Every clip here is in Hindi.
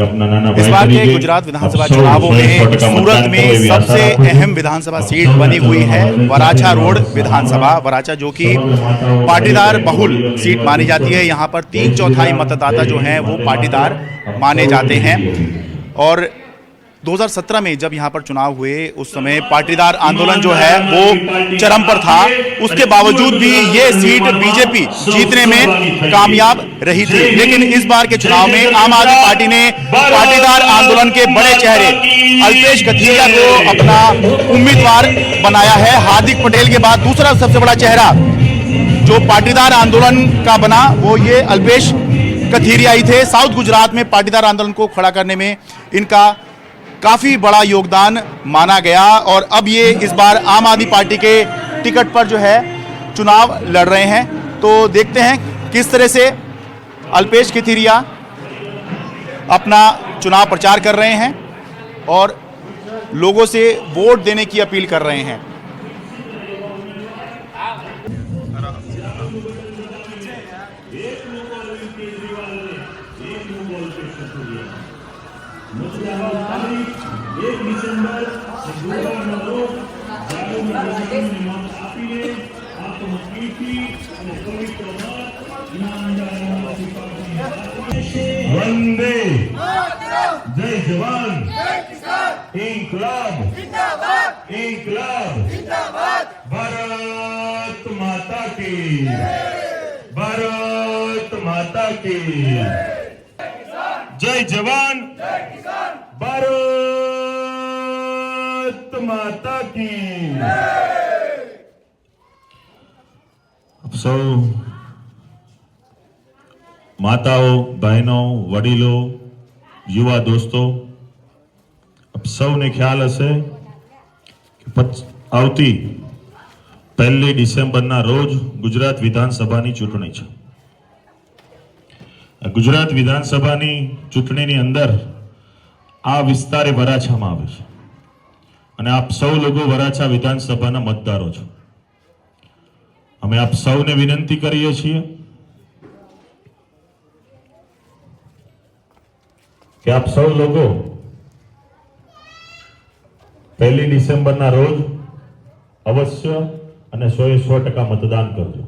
इस बार के गुजरात विधानसभा चुनावों में सूरत में सबसे अहम विधानसभा सीट बनी हुई है वराछा रोड विधानसभा। वराछा जो कि पाटीदार बहुल सीट मानी जाती है। यहाँ पर 3/4 मतदाता जो हैं वो पाटीदार माने जाते हैं। और 2017 में जब यहाँ पर चुनाव हुए उस समय पाटीदार आंदोलन जो है वो चरम पर था। उसके बावजूद भी ये सीट बीजेपी जीतने में कामयाब रही थी। लेकिन इस बार के चुनाव में आम आदमी पार्टी ने पाटीदार आंदोलन के बड़े चेहरे अल्पेश कथीरिया को अपना उम्मीदवार बनाया है। हार्दिक पटेल के बाद दूसरा सबसे बड़ा चेहरा जो पाटीदार आंदोलन का बना वो ये अल्पेश कथीरिया ही थे। साउथ गुजरात में पाटीदार आंदोलन को खड़ा करने में इनका काफी बड़ा योगदान माना गया। और अब ये इस बार आम आदमी पार्टी के टिकट पर जो है चुनाव लड़ रहे हैं। तो देखते हैं किस तरह से अल्पेश कथीरिया अपना चुनाव प्रचार कर रहे हैं और लोगों से वोट देने की अपील कर रहे हैं। वंदे जय जवान इंकलाब इंकलाब भारत माता की भारत माता की जय जवान भारत माता की। સૌ માતાઓ બહેનો વડીલો યુવા દોસ્તો આપ સૌને ખ્યાલ હશે કે આવતી 1 ડિસેમ્બરના રોજ ગુજરાત વિધાનસભાની ચૂંટણી છે। ગુજરાત વિધાનસભાની ચૂંટણીની અંદર આ વિસ્તારે વરાછામાં આવે છે અને આપ સૌ લોકો વરાછા વિધાનસભાના મતદારો છો। અમે આપ સૌને વિનંતી કરીએ છીએ કે આપ સૌ લોકો 1 ડિસેમ્બરના રોજ અવશ્ય અને 100% મતદાન કરજો।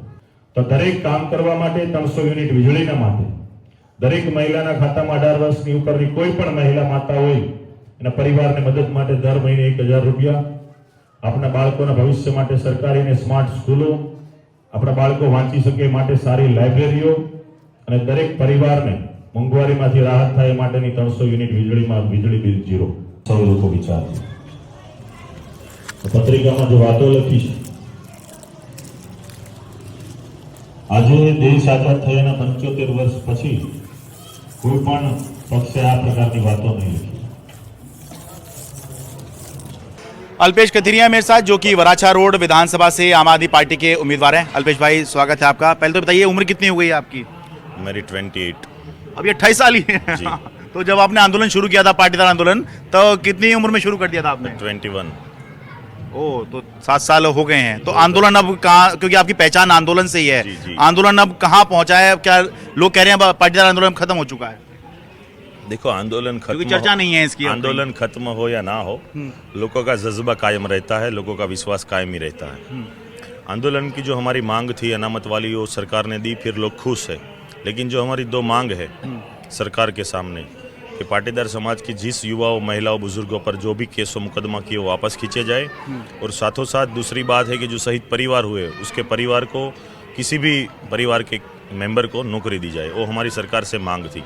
તો દરેક કામ કરવા માટે 300 યુનિટ વીજળીના માટે દરેક મહિલાના ખાતામાં 18 વર્ષની ઉપરની કોઈ પણ મહિલા માતા હોય એના પરિવારને મદદ માટે દર મહિને 1000 રૂપિયા, આપણા બાળકોના ભવિષ્ય માટે સરકારી અને સ્માર્ટ સ્કૂલો, આપણા બાળકો વાંચી શકે માટે સારી લાઇબ્રેરીઓ અને દરેક પરિવારને મોંઘવારીમાંથી રાહત થાય માટેની 300 યુનિટ વીજળીમાં વીજળી બિલ ઝીરો સૌ લોકો વિચારજો। પત્રિકામાં જે વાતો લખી છે આજે દેશ આઝાદ થયાના 75 વર્ષ પછી કોઈ પણ પક્ષે આ પ્રકારની વાતો નહીં લખી। अल्पेश कथीरिया मेरे साथ जो कि वराछा रोड विधानसभा से आम आदमी पार्टी के उम्मीदवार हैं। अल्पेश भाई स्वागत है आपका। पहले तो बताइए उम्र कितनी हो गई है आपकी? मेरी 28। अभी 28 साल ही है। तो जब आपने आंदोलन शुरू किया था पाटीदार आंदोलन तो कितनी उम्र में शुरू कर दिया था आपने? 21। ओह, तो 7 साल हो गए हैं। तो आंदोलन अब कहाँ, क्योंकि आपकी पहचान आंदोलन से ही है, आंदोलन अब कहाँ पहुंचा है? क्या लोग कह रहे हैं पाटीदार आंदोलन खत्म हो चुका है? देखो आंदोलन खत्म, चर्चा नहीं है इसकी। आंदोलन खत्म हो या ना हो, लोगों का जज्बा कायम रहता है, लोगों का विश्वास कायम ही रहता है। आंदोलन की जो हमारी मांग थी अनामत वाली वो सरकार ने दी, फिर लोग खुश है। लेकिन जो हमारी 2 मांग है सरकार के सामने कि पाटीदार समाज की जिस युवाओं महिलाओं बुजुर्गों पर जो भी केसों मुकदमा किए वो वापस खींचे जाए, और साथों साथ दूसरी बात है कि जो शहीद परिवार हुए उसके परिवार को किसी भी परिवार के मेंबर को नौकरी दी जाए, वो हमारी सरकार से मांग थी।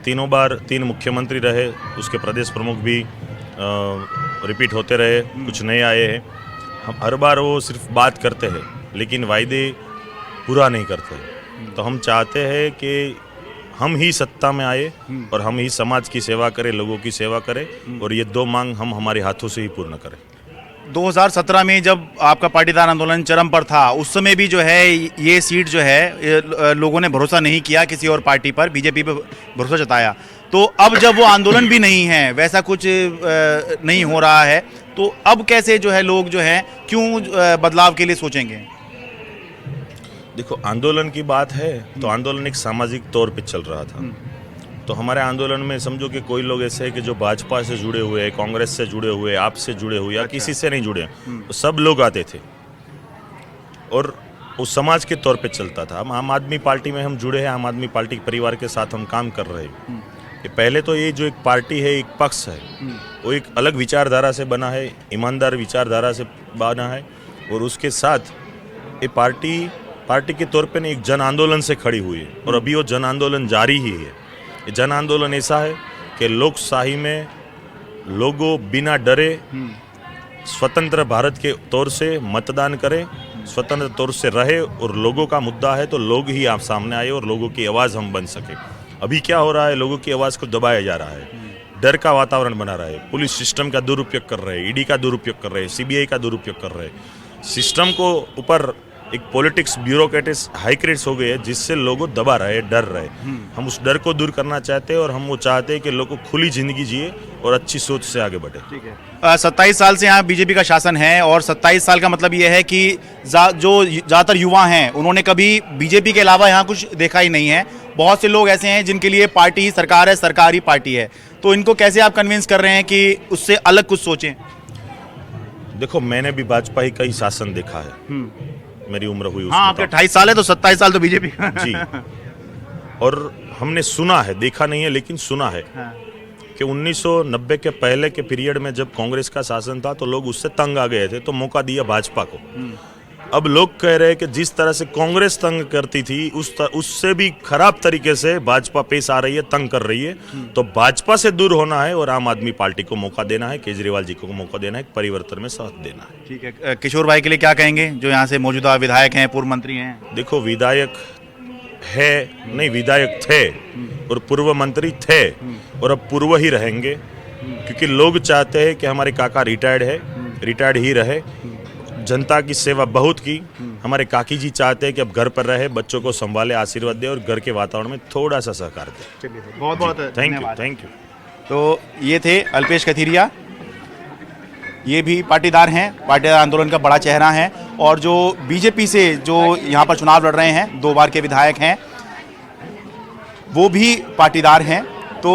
तीनों बार 3 मुख्यमंत्री रहे, उसके प्रदेश प्रमुख भी रिपीट होते रहे, कुछ नए आए हैं। हम हर बार वो सिर्फ बात करते हैं लेकिन वायदे पूरा नहीं करते। तो हम चाहते हैं कि हम ही सत्ता में आए और हम ही समाज की सेवा करें, लोगों की सेवा करें, और ये 2 मांग हम हमारे हाथों से ही पूर्ण करें। 2017 में जब आपका पाटीदार आंदोलन चरम पर था उस समय भी जो है ये सीट जो है लोगों ने भरोसा नहीं किया किसी और पार्टी पर, बीजेपी पर भरोसा जताया। तो अब जब वो आंदोलन भी नहीं है, वैसा कुछ नहीं हो रहा है, तो अब कैसे जो है लोग जो है क्यों बदलाव के लिए सोचेंगे? देखो आंदोलन की बात है तो आंदोलन एक सामाजिक तौर पे चल रहा था। तो हमारे आंदोलन में समझो कि कोई लोग ऐसे हैं कि जो भाजपा से जुड़े हुए हैं, कांग्रेस से जुड़े हुए, आपसे जुड़े हुए या किसी से नहीं जुड़े, तो सब लोग आते थे और उस समाज के तौर पे चलता था। हम आम आदमी पार्टी में हम जुड़े हैं, आम आदमी पार्टी के परिवार के साथ हम काम कर रहे हैं। कि पहले तो ये जो एक पार्टी है, एक पक्ष है, वो एक अलग विचारधारा से बना है, ईमानदार विचारधारा से बना है और उसके साथ ये पार्टी के तौर पे एक जन आंदोलन से खड़ी हुई है और अभी वो जन आंदोलन जारी ही है। ये जन आंदोलन ऐसा है कि लोकशाही में लोगों बिना डरे स्वतंत्र भारत के तौर से मतदान करें, स्वतंत्र तौर से रहे और लोगों का मुद्दा है तो लोग ही आप सामने आए और लोगों की आवाज़ हम बन सके। अभी क्या हो रहा है, लोगों की आवाज़ को दबाया जा रहा है, डर का वातावरण बना रहा है, पुलिस सिस्टम का दुरुपयोग कर रहे हैं, ईडी का दुरुपयोग कर रहे हैं, सीबीआई का दुरुपयोग कर रहे हैं। सिस्टम को ऊपर एक पॉलिटिक्स ब्यूरोक्रेटिस हाइक्रेट्स हो गए हैं जिससे लोग दबा रहे, डर रहे। हम उस डर को दूर करना चाहते हैं और हम वो चाहते हैं कि लोग खुली जिंदगी जिए और अच्छी सोच से आगे बढ़े। ठीक है। 27 साल से यहाँ बीजेपी का शासन है और 27 साल का मतलब ये है कि जो ज़्यादातर युवा हैं उन्होंने कभी बीजेपी के अलावा यहाँ कुछ देखा ही नहीं है। बहुत से लोग ऐसे हैं जिनके लिए पार्टी ही सरकार है, सरकार ही पार्टी है। तो इनको कैसे आप कन्विंस कर रहे हैं कि उससे अलग कुछ सोचें? देखो, मैंने भी भाजपा ही का ही शासन देखा है, मेरी उम्र हुई। हाँ, आपके 28 साल है तो 27 साल तो बीजेपी जी। और हमने सुना है, देखा नहीं है लेकिन सुना है कि 1990 के पहले के पीरियड में जब कांग्रेस का शासन था तो लोग उससे तंग आ गए थे तो मौका दिया भाजपा को। अब लोग कह रहे हैं कि जिस तरह से कांग्रेस तंग करती थी उससे भी खराब तरीके से भाजपा पेश आ रही है, तंग कर रही है। तो भाजपा से दूर होना है और आम आदमी पार्टी को मौका देना है, केजरीवाल जी को मौका देना है, परिवर्तन में साथ देना है। ठीक है। किशोर भाई के लिए क्या कहेंगे जो यहाँ से मौजूदा विधायक हैं, पूर्व मंत्री हैं? देखो, विधायक है नहीं, विधायक थे और पूर्व मंत्री थे और अब पूर्व ही रहेंगे क्योंकि लोग चाहते हैं कि हमारे काका रिटायर्ड है, रिटायर्ड ही रहे। जनता की सेवा बहुत की। हमारे काकी जी चाहते हैं कि अब घर पर रहे, बच्चों को संभाले, आशीर्वाद दे और घर के वातावरण में थोड़ा सा सहकार दे। बहुत बहुत थैंक यू। तो ये थे अल्पेश कथीरिया, ये भी पाटीदार हैं, पाटीदार आंदोलन का बड़ा चेहरा है और जो बीजेपी से जो यहाँ पर चुनाव लड़ रहे हैं, 2 बार के विधायक हैं, वो भी पाटीदार हैं। तो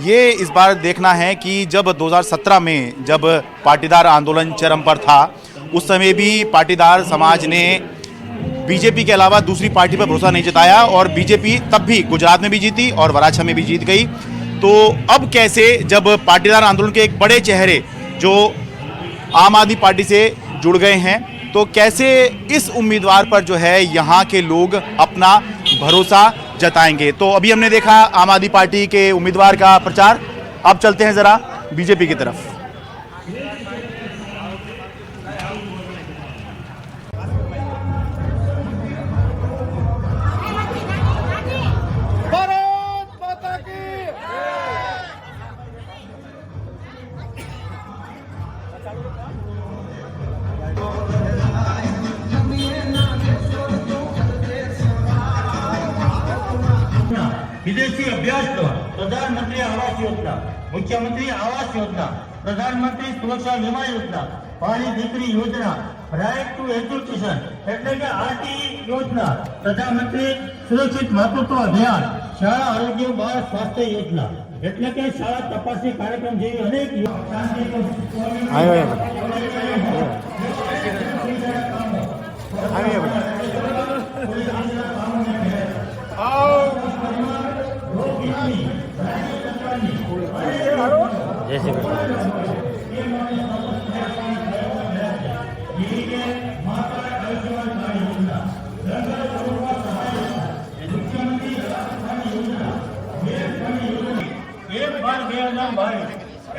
ये इस बार देखना है कि जब 2017 में जब पाटीदार आंदोलन चरम पर था उस समय भी पाटीदार समाज ने बीजेपी के अलावा दूसरी पार्टी पर भरोसा नहीं जताया और बीजेपी तब भी गुजरात में भी जीती और वराछा में भी जीत गई। तो अब कैसे, जब पाटीदार आंदोलन के एक बड़े चेहरे जो आम आदमी पार्टी से जुड़ गए हैं, तो कैसे इस उम्मीदवार पर जो है यहाँ के लोग अपना भरोसा जताएंगे? तो अभी हमने देखा आम आदमी पार्टी के उम्मीदवार का प्रचार, अब चलते हैं ज़रा बीजेपी की तरफ। विदेशी अभ्यास दवा, प्रधानमंत्री आवास योजना, मुख्यमंत्री आवास योजना, प्रधानमंत्री सुरक्षा बीमा योजना, पानी दीकरी योजना, राइट टू एजुकेशन એટલે કે આરટી યોજના, પ્રધાનમંત્રી સુરક્ષિત માતૃત્વ અભિયાન, શાળા આરોગ્ય બાળ સ્વાસ્થ્ય યોજના એટલે કે શાળા તપાસણી કાર્યક્રમ જેવી અનેક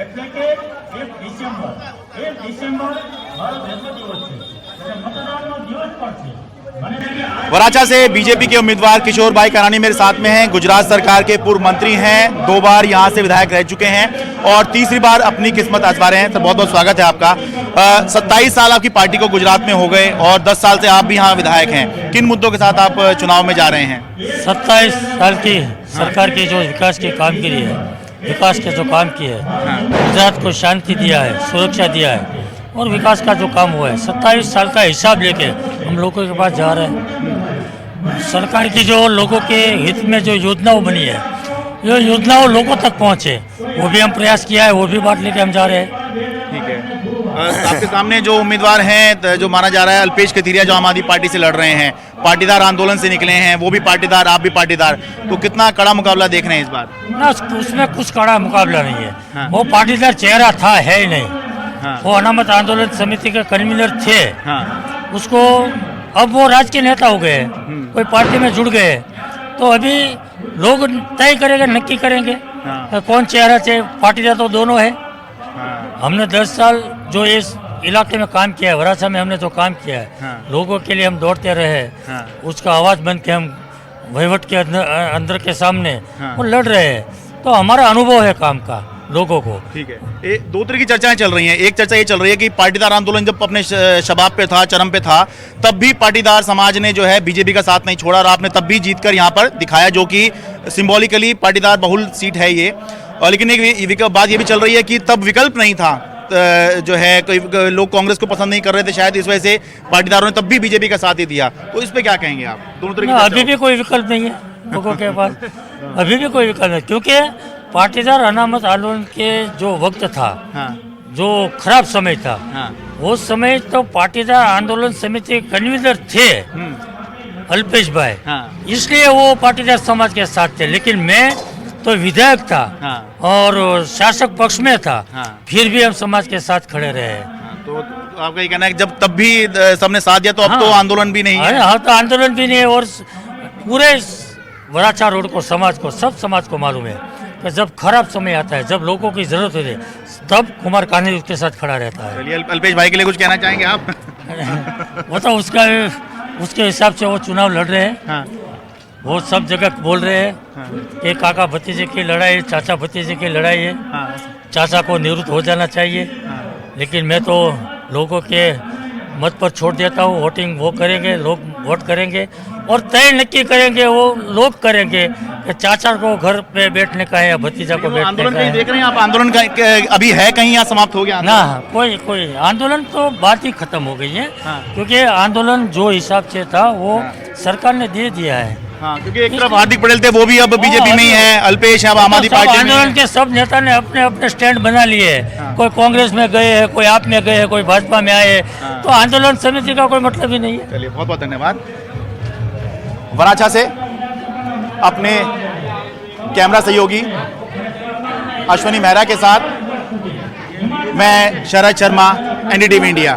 એટલે કે 1 ડિસેમ્બર મારો જન્મદિવસ છે અને મતદાનનો દિવસ પણ છે। वराछा से बीजेपी के उम्मीदवार किशोर भाई कानानी मेरे साथ में हैं। गुजरात सरकार के पूर्व मंत्री हैं, 2 बार यहाँ से विधायक रह चुके हैं और तीसरी बार अपनी किस्मत आजमा रहे हैं। तो बहुत बहुत स्वागत है आपका। 27 साल आपकी पार्टी को गुजरात में हो गए और 10 साल से आप भी यहाँ विधायक हैं। किन मुद्दों के साथ आप चुनाव में जा रहे हैं? 27 साल की सरकार के जो विकास के काम के लिए विकास के जो काम किए है, गुजरात को शांति दिया है, सुरक्षा दिया है और विकास का जो काम हुआ है, 27 साल का हिसाब लेके हम लोगों के पास जा रहे हैं। सरकार की जो लोगों के हित में जो योजनाओं बनी है ये योजनाओं लोगों तक पहुंचे, वो भी हम प्रयास किया है, वो भी बात लेके हम जा रहे हैं। ठीक है। आपके सामने जो उम्मीदवार हैं, जो माना जा रहा है अल्पेश कथीरिया, जो आम आदमी पार्टी से लड़ रहे हैं, पाटीदार आंदोलन से निकले हैं, वो भी पाटीदार, आप भी पाटीदार, तो कितना कड़ा मुकाबला देख रहे हैं इस बार? ना उसमें कुछ कड़ा मुकाबला नहीं है। हाँ। वो पाटीदार चेहरा था, है ही नहीं। हाँ। वो अनामत आंदोलन समिति के कन्वीनर थे। हाँ। उसको अब वो राजकीय नेता हो गए, कोई पार्टी में जुड़ गए, तो अभी लोग तय करेंगे, नक्की करेंगे हाँ। कौन चेहरा चाहिए। पाटीदार तो दोनों है। हाँ। हमने 10 साल जो इस इलाके में काम किया है, वराछा में हमने जो काम किया है, हाँ। लोगों के लिए हम दौड़ते रहे, हाँ। उसका आवाज़ बन के हम वहीवट के अंदर के सामने हाँ। वो लड़ रहे हैं। तो हमारा अनुभव है काम का लोगों को। ठीक है। दो तरह की चर्चाएं चल रही हैं। एक चर्चा ये चल रही है कि पाटीदार आंदोलन जब अपने शबाब पे था, चरम पे था, तब भी पाटीदार समाज ने जो है बीजेपी का साथ नहीं छोड़ा और आपने तब भी जीतकर यहाँ पर दिखाया, जो कि सिंबॉलिकली पाटीदार बहुल सीट है ये। और लेकिन एक बात ये भी चल रही है कि तब विकल्प नहीं था, जो है कोई लोग कांग्रेस को पसंद नहीं कर रहे थे, शायद इस वजह से पाटीदारों ने तब भी बीजेपी का साथ ही दिया। तो इस पे क्या कहेंगे आप? दोनों तरह की चर्चा अभी भी कोई विकल्प नहीं है लोगों के पास, अभी भी कोई विकल्प नहीं, क्योंकि पाटीदार अनामत आंदोलन के जो वक्त था, हाँ। जो खराब समय था, हाँ। वो समय तो पाटीदार आंदोलन समिति के कन्वीनर थे अल्पेश भाई, हाँ। इसलिए वो पाटीदार समाज के साथ थे। लेकिन मैं तो विधायक था, हाँ। और शासक पक्ष में था, हाँ। फिर भी हम समाज के साथ खड़े रहे। हाँ, तो आपका ये कहना है कि जब तब भी सबने साथ दिया, तो अब तो हाँ। आंदोलन भी नहीं है। अरे हाँ, तो आंदोलन भी नहीं है। और पूरे वराछा रोड को, समाज को, सब समाज को मालूम है कि जब खराब समय आता है, जब लोगों की जरूरत होती है, तब कुमार कान्हे उसके साथ खड़ा रहता है। चलिए, अल्पेश भाई के लिए कुछ कहना चाहेंगे आप? वो तो उसके हिसाब से वो चुनाव लड़ रहे हैं। हाँ। वो सब जगह बोल रहे हैं कि काका भतीजे की लड़ाई, चाचा भतीजे की लड़ाई है, हाँ। चाचा को निवृत्त हो जाना चाहिए। लेकिन मैं तो लोगों के मत पर छोड़ देता हूँ। वोटिंग वो करेंगे, लोग वोट करेंगे और तय नक्की करेंगे, वो लोग करेंगे कि चाचा को घर पे बैठने का है या भतीजा को बैठने आंदोलन का कहीं है। देख रहे हैं आप? आंदोलन अभी है कहीं या समाप्त हो गया? ना, कोई आंदोलन तो बात ही खत्म हो गई है। हाँ। क्योंकि आंदोलन जो हिसाब से था वो सरकार ने दे दिया है। हाँ, क्योंकि एक तरफ हार्दिक पटेल थे, वो भी अब बीजेपी में ही है, अल्पेश है अब आम आदमी सब पार्टी में आंदोलन है। के सब नेता ने अपने अपने स्टैंड बना लिए हैं। हाँ। कोई कांग्रेस में गए हैं, कोई आप में गए हैं, कोई भाजपा में आए हैं। हाँ। तो आंदोलन समिति का कोई मतलब ही नहीं है। चलिए, बहुत बहुत धन्यवाद। वराछा से अपने कैमरा सहयोगी अश्वनी मेहरा के साथ मैं शरद शर्मा, एनडीटीवी इंडिया।